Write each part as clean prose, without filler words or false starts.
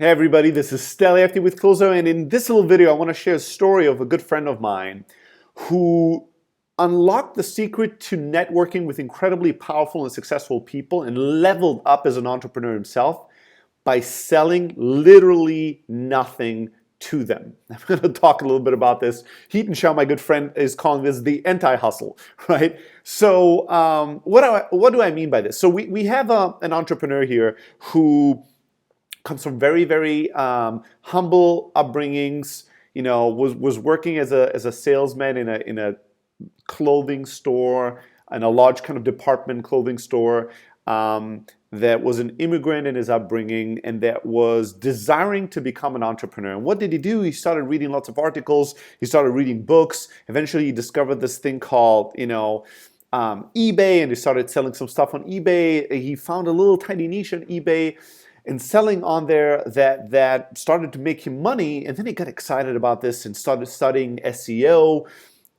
Hey everybody, this is Steli Efti with Closer, and in this little video I want to share a story of a good friend of mine who unlocked the secret to networking with incredibly powerful and successful people and leveled up as an entrepreneur himself by selling literally nothing to them. I'm going to talk a little bit about this. Heaton Shaw, my good friend, is calling this the anti-hustle, right? So what do I mean by this? So we have an entrepreneur here who comes from very humble upbringings. You know, was working as a salesman in a clothing store, in a large kind of department clothing store. That was an immigrant in his upbringing and that was desiring to become an entrepreneur. And what did he do? He started reading lots of articles. He started reading books. Eventually, he discovered this thing called, eBay, and he started selling some stuff on eBay. He found a little tiny niche on eBay and selling on there that started to make him money. And then he got excited about this and started studying SEO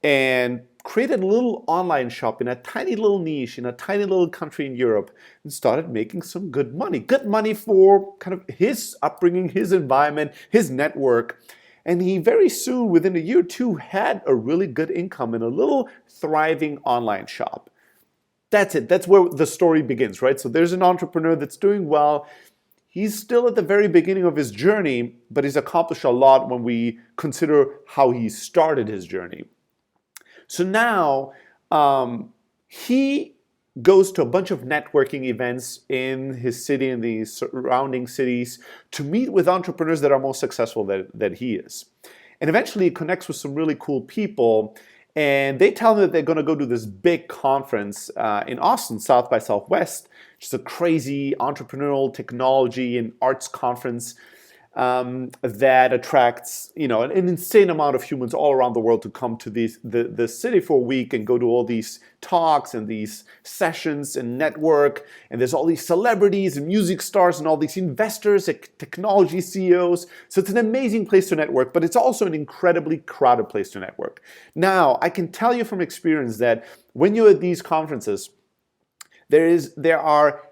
and created a little online shop in a tiny little niche in a tiny little country in Europe and started making some good money. Good money for kind of his upbringing, his environment, his network. And he very soon, within a year or two, had a really good income in a little thriving online shop. That's it. That's where the story begins, right? So there's an entrepreneur that's doing well. He's still at the very beginning of his journey, but he's accomplished a lot when we consider how he started his journey. So now he goes to a bunch of networking events in his city and the surrounding cities to meet with entrepreneurs that are more successful than he is. And eventually he connects with some really cool people, and they tell him that they're going to go to this big conference in Austin, South by Southwest, which is a crazy entrepreneurial technology and arts conference that attracts, an insane amount of humans all around the world to come to the city for a week and go to all these talks and these sessions and network. And there's all these celebrities and music stars and all these investors, technology CEOs. So it's an amazing place to network, but it's also an incredibly crowded place to network. Now, I can tell you from experience that when you're at these conferences, there are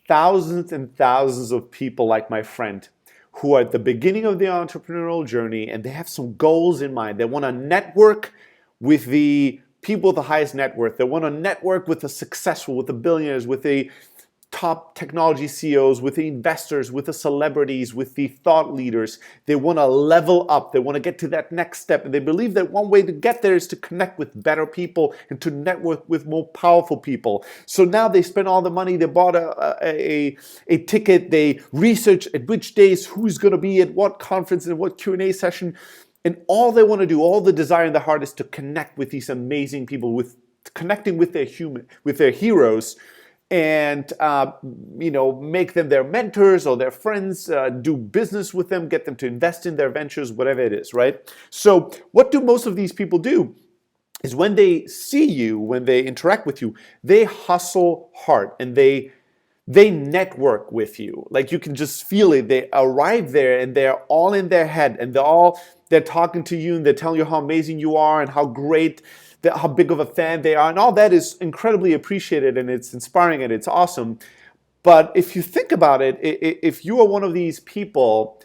thousands and thousands of people like my friend who are at the beginning of their entrepreneurial journey and they have some goals in mind. They want to network with the people with the highest net worth. They want to network with the successful, with the billionaires, with the top technology CEOs, with the investors, with the celebrities, with the thought leaders. They want to level up. They want to get to that next step. And they believe that one way to get there is to connect with better people and to network with more powerful people. So now they spend all the money. They bought a ticket. They research at which days, who's going to be at what conference and what Q&A session. And all they want to do, all the desire in the heart is to connect with these amazing people, with connecting with their heroes, and make them their mentors or their friends, do business with them, get them to invest in their ventures, whatever it is, right? So what do most of these people do is when they see you, when they interact with you, they hustle hard and they network with you. Like you can just feel it. They arrive there and they're all in their head and they're talking to you and they're telling you how amazing you are and how great, how big of a fan they are, and all that is incredibly appreciated and it's inspiring and it's awesome. But if you think about it, if you are one of these people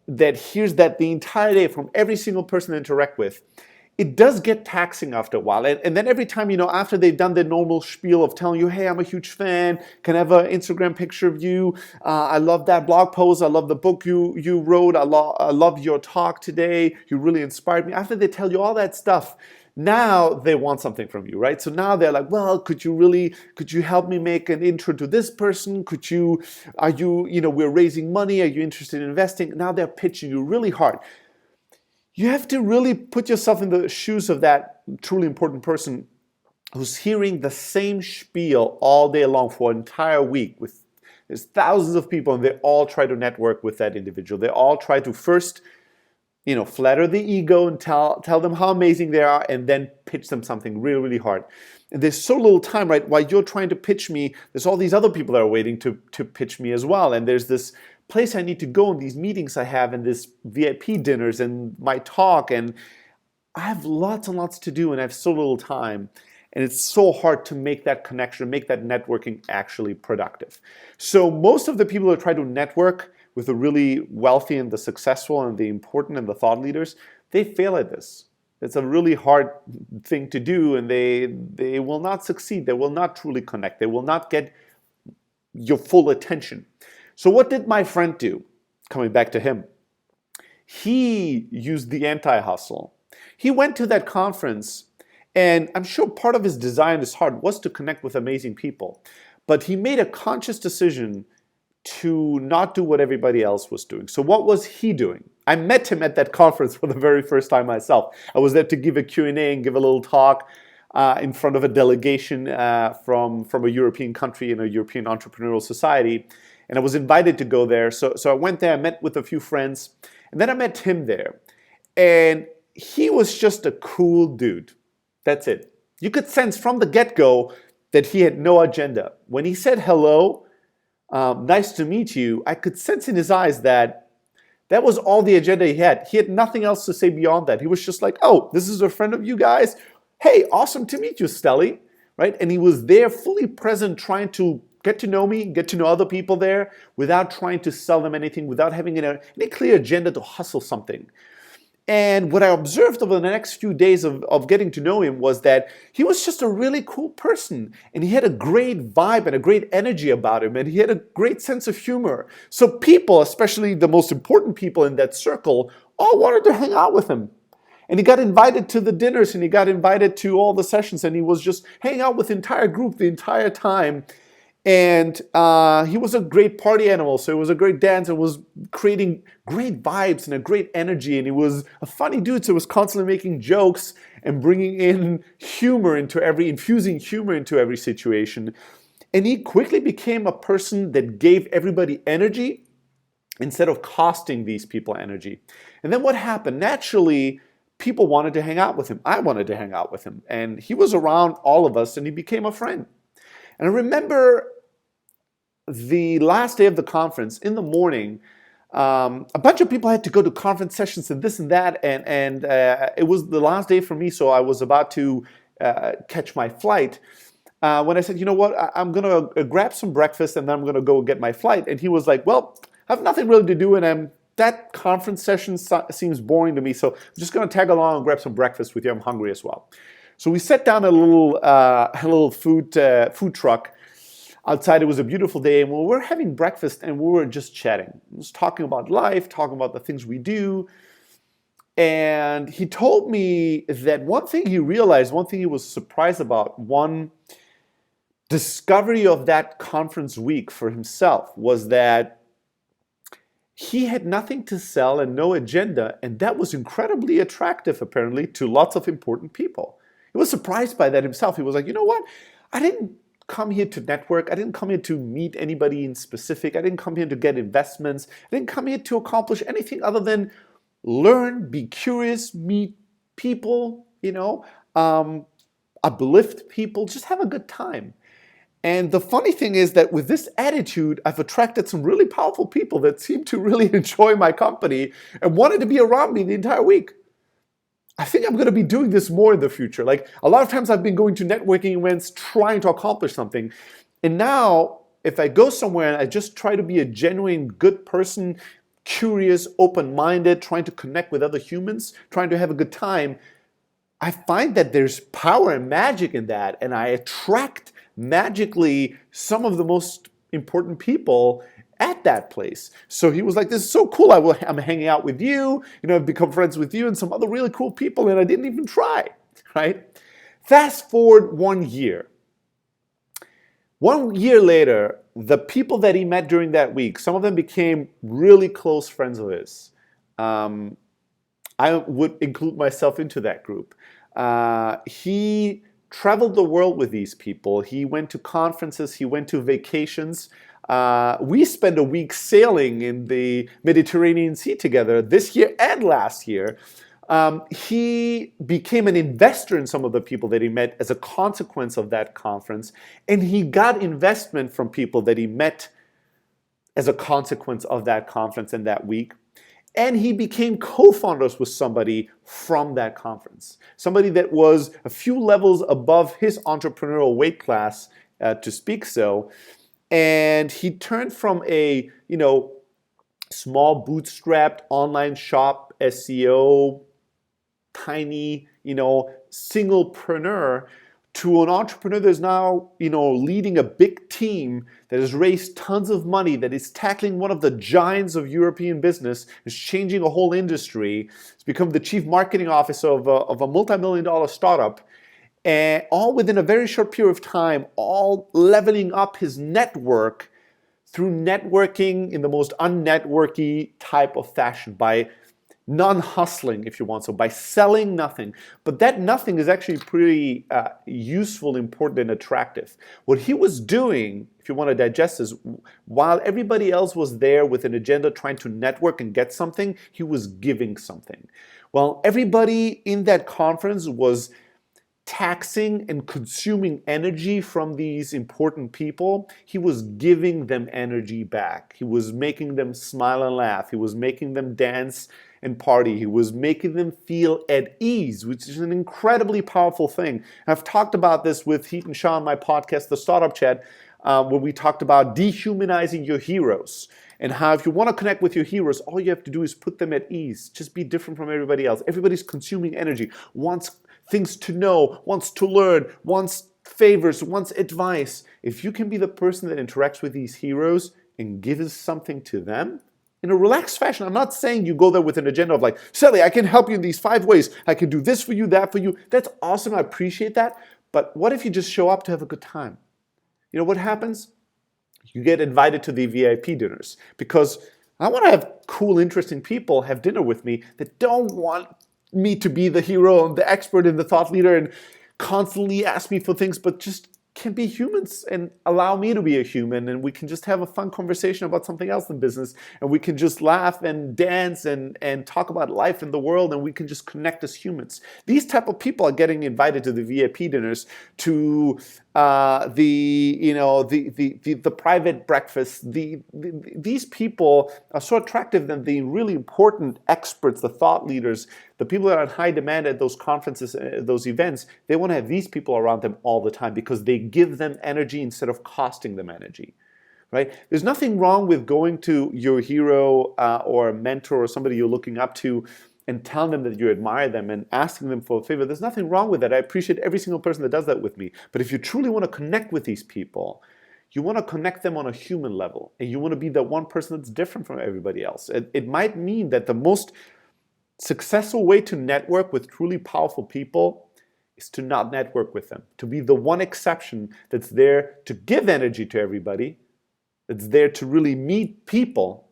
that hears that the entire day from every single person they interact with, it does get taxing after a while. And then every time, after they've done the normal spiel of telling you, hey, I'm a huge fan, can I have an Instagram picture of you? I love that blog post. I love the book you wrote. I love your talk today. You really inspired me. After they tell you all that stuff, now they want something from you, right? So now they're like, well, could you help me make an intro to this person? We're raising money. Are you interested in investing? Now they're pitching you really hard. You have to really put yourself in the shoes of that truly important person who's hearing the same spiel all day long for an entire week. There's thousands of people and they all try to network with that individual. They all try to first flatter the ego and tell them how amazing they are and then pitch them something really, really hard. And there's so little time, right? While you're trying to pitch me, there's all these other people that are waiting to pitch me as well. And there's this place I need to go in these meetings I have and this VIP dinners and my talk. And I have lots and lots to do and I have so little time. And it's so hard to make that connection, make that networking actually productive. So most of the people that try to network with the really wealthy and the successful and the important and the thought leaders, they fail at this. It's a really hard thing to do, and they will not succeed. They will not truly connect. They will not get your full attention. So what did my friend do? Coming back to him. He used the anti-hustle. He went to that conference, and I'm sure part of his desire in his heart was to connect with amazing people. But he made a conscious decision to not do what everybody else was doing. So what was he doing? I met him at that conference for the very first time myself. I was there to give a Q&A and give a little talk in front of a delegation from a European country in a European entrepreneurial society. And I was invited to go there. So I went there, I met with a few friends, and then I met him there. And he was just a cool dude. That's it. You could sense from the get-go that he had no agenda. When he said hello, nice to meet you, I could sense in his eyes that was all the agenda he had. He had nothing else to say beyond that. He was just like, oh, this is a friend of you guys. Hey, awesome to meet you, Steli, right? And he was there fully present, trying to get to know me, get to know other people there without trying to sell them anything, without having any clear agenda to hustle something. And what I observed over the next few days of getting to know him was that he was just a really cool person, and he had a great vibe and a great energy about him, and he had a great sense of humor. So people, especially the most important people in that circle, all wanted to hang out with him. And he got invited to the dinners, and he got invited to all the sessions, and he was just hanging out with the entire group the entire time. And he was a great party animal, so he was a great dancer, was creating great vibes and a great energy, and he was a funny dude, so he was constantly making jokes and bringing in infusing humor into every situation. And he quickly became a person that gave everybody energy instead of costing these people energy. And then what happened? Naturally, people wanted to hang out with him. I wanted to hang out with him, and he was around all of us, and he became a friend. And I remember the last day of the conference, in the morning, a bunch of people had to go to conference sessions and this and that, and it was the last day for me, so I was about to catch my flight. When I said, you know what, I'm going to grab some breakfast and then I'm going to go get my flight. And he was like, well, I have nothing really to do, and that conference session seems boring to me, so I'm just going to tag along and grab some breakfast with you. I'm hungry as well. So we sat down at a little food truck outside. It was a beautiful day, and we were having breakfast, and we were just chatting, just talking about life, talking about the things we do. And he told me that one thing he realized, one thing he was surprised about, one discovery of that conference week for himself was that he had nothing to sell and no agenda, and that was incredibly attractive, apparently, to lots of important people. He was surprised by that himself. He was like, you know what? I didn't come here to network. I didn't come here to meet anybody in specific. I didn't come here to get investments. I didn't come here to accomplish anything other than learn, be curious, meet people, uplift people, just have a good time. And the funny thing is that with this attitude, I've attracted some really powerful people that seem to really enjoy my company and wanted to be around me the entire week. I think I'm going to be doing this more in the future. Like, a lot of times I've been going to networking events trying to accomplish something. And now, if I go somewhere and I just try to be a genuine good person, curious, open-minded, trying to connect with other humans, trying to have a good time, I find that there's power and magic in that. And I attract magically some of the most important people at that place. So he was like, this is so cool. I'm hanging out with you, I've become friends with you and some other really cool people, and I didn't even try, right? Fast forward 1 year. 1 year later, the people that he met during that week, some of them became really close friends of his. I would include myself into that group. He traveled the world with these people. He went to conferences, he went to vacations. We spent a week sailing in the Mediterranean Sea together this year and last year. He became an investor in some of the people that he met as a consequence of that conference, and he got investment from people that he met as a consequence of that conference and that week. And he became co-founders with somebody from that conference, somebody that was a few levels above his entrepreneurial weight class, to speak so. And he turned from a small bootstrapped online shop SEO, tiny, singlepreneur, to an entrepreneur that's now, leading a big team that has raised tons of money, that is tackling one of the giants of European business, is changing a whole industry, has become the chief marketing officer of a multi-million-dollar startup, and all within a very short period of time, all leveling up his network through networking in the most unnetworky type of fashion, by non-hustling, if you want, so by selling nothing. But that nothing is actually pretty useful, important, and attractive. What he was doing, if you want to digest this, while everybody else was there with an agenda trying to network and get something, he was giving something. While everybody in that conference was taxing and consuming energy from these important people, he was giving them energy back. He was making them smile and laugh. He was making them dance and party. He was making them feel at ease, which is an incredibly powerful thing. I've talked about this with Heath and Shaw on my podcast, The Startup Chat, where we talked about dehumanizing your heroes, and how if you want to connect with your heroes, all you have to do is put them at ease. Just be different from everybody else. Everybody's consuming energy, wants things to know, wants to learn, wants favors, wants advice. If you can be the person that interacts with these heroes and gives something to them in a relaxed fashion, I'm not saying you go there with an agenda of like, Steli, I can help you in these 5 ways. I can do this for you, that for you. That's awesome. I appreciate that. But what if you just show up to have a good time? You know what happens? You get invited to the VIP dinners, because I want to have cool, interesting people have dinner with me that don't want me to be the hero and the expert and the thought leader and constantly ask me for things, but just can be humans and allow me to be a human, and we can just have a fun conversation about something else in business, and we can just laugh and dance and talk about life in the world, and we can just connect as humans. These type of people are getting invited to the VIP dinners, to the private breakfasts. These people are so attractive that the really important experts, the thought leaders, the people that are in high demand at those conferences, those events, they want to have these people around them all the time, because they give them energy instead of costing them energy. Right? There's nothing wrong with going to your hero or a mentor or somebody you're looking up to and telling them that you admire them and asking them for a favor. There's nothing wrong with that. I appreciate every single person that does that with me. But if you truly want to connect with these people, you want to connect them on a human level, and you want to be the one person that's different from everybody else. It might mean that the most successful way to network with truly powerful people is to not network with them, to be the one exception that's there to give energy to everybody, that's there to really meet people,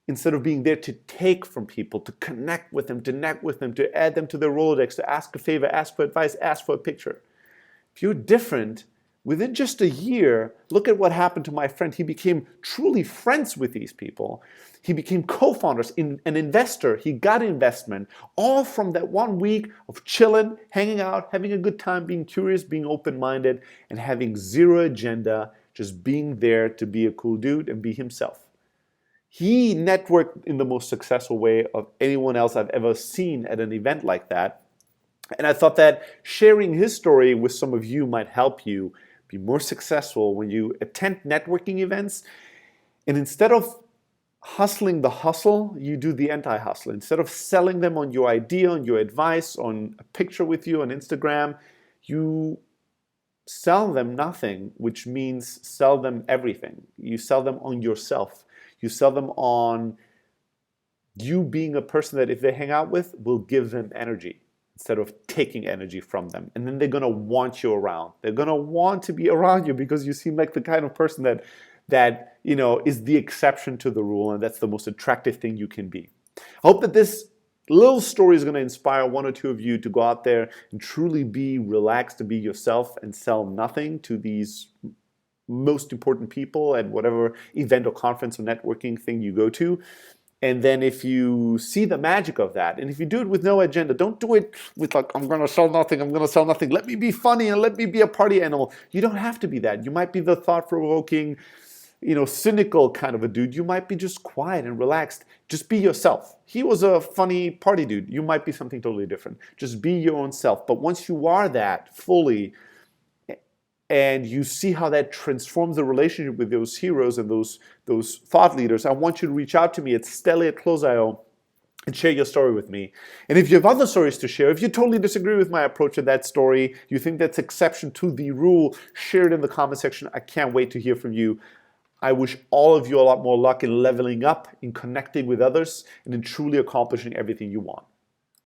instead of being there to take from people, to connect with them, to network with them, to add them to their Rolodex, to ask a favor, ask for advice, ask for a picture. If you're different, within just a year, look at what happened to my friend. He became truly friends with these people. He became co-founders, an investor. He got investment, all from that 1 week of chilling, hanging out, having a good time, being curious, being open-minded, and having zero agenda, just being there to be a cool dude and be himself. He networked in the most successful way of anyone else I've ever seen at an event like that. And I thought that sharing his story with some of you might help you be more successful when you attend networking events. And instead of hustling the hustle, you do the anti-hustle. Instead of selling them on your idea, on your advice, on a picture with you on Instagram, you sell them nothing, which means sell them everything. You sell them on yourself. You sell them on you being a person that if they hang out with, will give them energy instead of taking energy from them. And then they're going to want you around. They're going to want to be around you because you seem like the kind of person that is the exception to the rule, and that's the most attractive thing you can be. I hope that this little story is going to inspire one or two of you to go out there and truly be relaxed, to be yourself, and sell nothing to these most important people at whatever event or conference or networking thing you go to. And then if you see the magic of that, and if you do it with no agenda, don't do it with like, I'm going to sell nothing, I'm going to sell nothing. Let me be funny and let me be a party animal. You don't have to be that. You might be the thought-provoking, cynical kind of a dude. You might be just quiet and relaxed. Just be yourself. He was a funny party dude. You might be something totally different. Just be your own self. But once you are that fully, and you see how that transforms the relationship with those heroes and those thought leaders, I want you to reach out to me at Steli@Close.io and share your story with me. And if you have other stories to share, if you totally disagree with my approach to that story, you think that's exception to the rule, share it in the comment section. I can't wait to hear from you. I wish all of you a lot more luck in leveling up, in connecting with others, and in truly accomplishing everything you want.